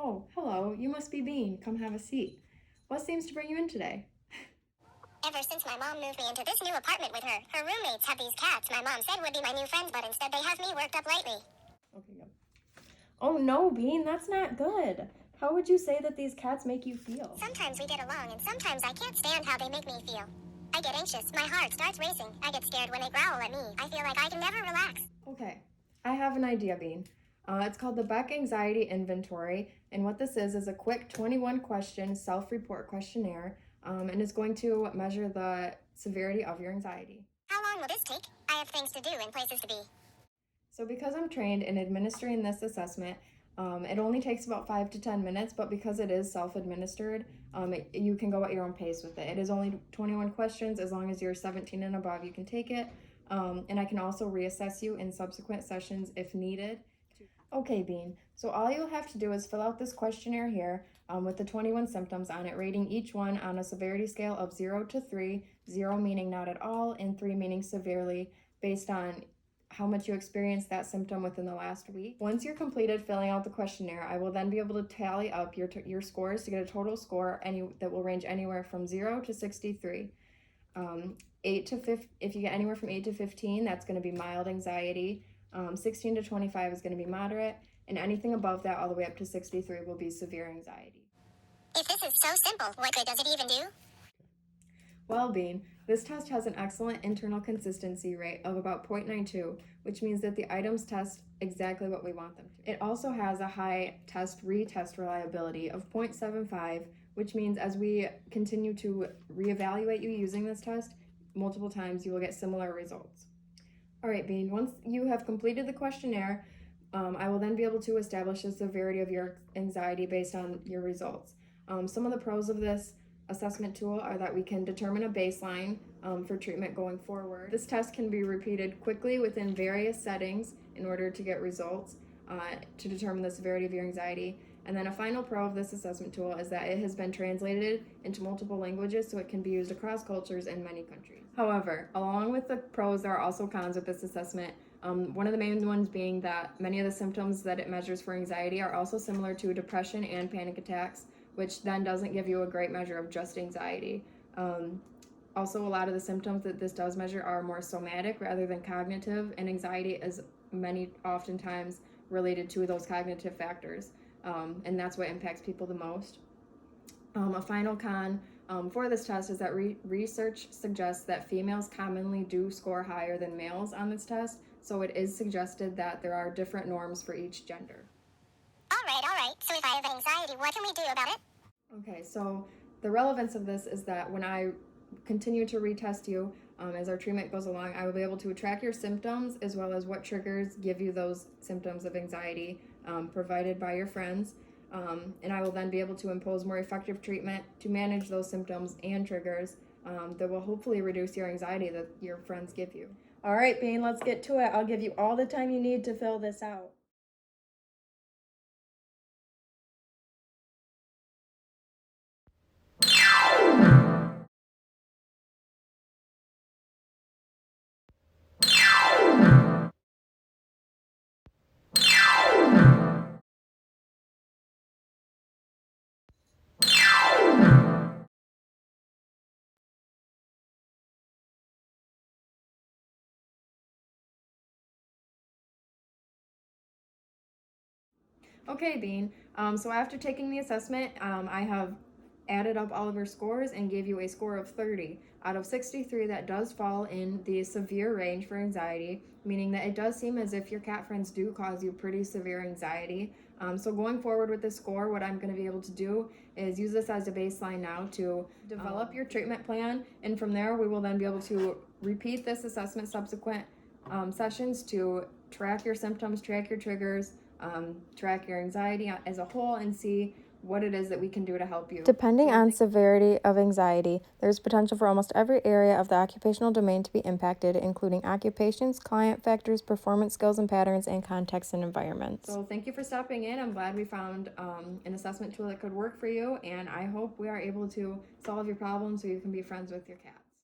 Oh, hello, you must be Bean. Come have a seat. What seems to bring you in today? Ever since my mom moved me into this new apartment with her roommates have these cats my mom said would be my new friends, but instead they have me worked up lately. Okay, go. Oh no, Bean, that's not good. How would you say that these cats make you feel? Sometimes we get along and sometimes I can't stand how they make me feel. I get anxious, my heart starts racing, I get scared when they growl at me. I feel like I can never relax. Okay, I have an idea, Bean. It's called the Beck Anxiety Inventory, and what this is a quick 21-question self-report questionnaire, and it's going to measure the severity of your anxiety. How long will this take? I have things to do and places to be. So because I'm trained in administering this assessment, it only takes about 5 to 10 minutes, but because it is self-administered, you can go at your own pace with it. It is only 21 questions. As long as you're 17 and above, you can take it. And I can also reassess you in subsequent sessions if needed. Okay, Bean, so all you'll have to do is fill out this questionnaire here with the 21 symptoms on it, rating each one on a severity scale of 0 to 3, 0 meaning not at all, and 3 meaning severely, based on how much you experienced that symptom within the last week. Once you're completed filling out the questionnaire, I will then be able to tally up your scores to get a total score that will range anywhere from 0 to 63. 8 to 15, if you get anywhere from 8 to 15, that's going to be mild anxiety. 16 to 25 is going to be moderate, and anything above that all the way up to 63 will be severe anxiety. If this is so simple, what good does it even do? Well, Bean, this test has an excellent internal consistency rate of about 0.92, which means that the items test exactly what we want them to. It also has a high retest reliability of 0.75, which means as we continue to reevaluate you using this test multiple times, you will get similar results. All right, Bean, once you have completed the questionnaire, I will then be able to establish the severity of your anxiety based on your results. Some of the pros of this assessment tool are that we can determine a baseline for treatment going forward. This test can be repeated quickly within various settings in order to get results to determine the severity of your anxiety. And then a final pro of this assessment tool is that it has been translated into multiple languages, so it can be used across cultures in many countries. However, along with the pros, there are also cons with this assessment. One of the main ones being that many of the symptoms that it measures for anxiety are also similar to depression and panic attacks, which then doesn't give you a great measure of just anxiety. Also, a lot of the symptoms that this does measure are more somatic rather than cognitive, and anxiety is oftentimes related to those cognitive factors, and that's what impacts people the most. A final con for this test is that research suggests that females commonly do score higher than males on this test, so it is suggested that there are different norms for each gender. All right. So if I have anxiety, what can we do about it? Okay, so the relevance of this is that when I continue to retest you as our treatment goes along, I will be able to track your symptoms as well as what triggers give you those symptoms of anxiety provided by your friends. And I will then be able to impose more effective treatment to manage those symptoms and triggers that will hopefully reduce your anxiety that your friends give you. All right, Bean, let's get to it. I'll give you all the time you need to fill this out. Okay, Bean. So after taking the assessment, I have added up all of your scores and gave you a score of 30. Out of 63, that does fall in the severe range for anxiety, meaning that it does seem as if your cat friends do cause you pretty severe anxiety. So going forward with this score, what I'm going to be able to do is use this as a baseline now to develop your treatment plan, and from there we will then be able to repeat this assessment subsequent sessions to track your symptoms, track your triggers, track your anxiety as a whole, and see what it is that we can do to help you. Depending on severity of anxiety, there's potential for almost every area of the occupational domain to be impacted, including occupations, client factors, performance skills and patterns, and contexts and environments. So thank you for stopping in. I'm glad we found an assessment tool that could work for you, and I hope we are able to solve your problem so you can be friends with your cat.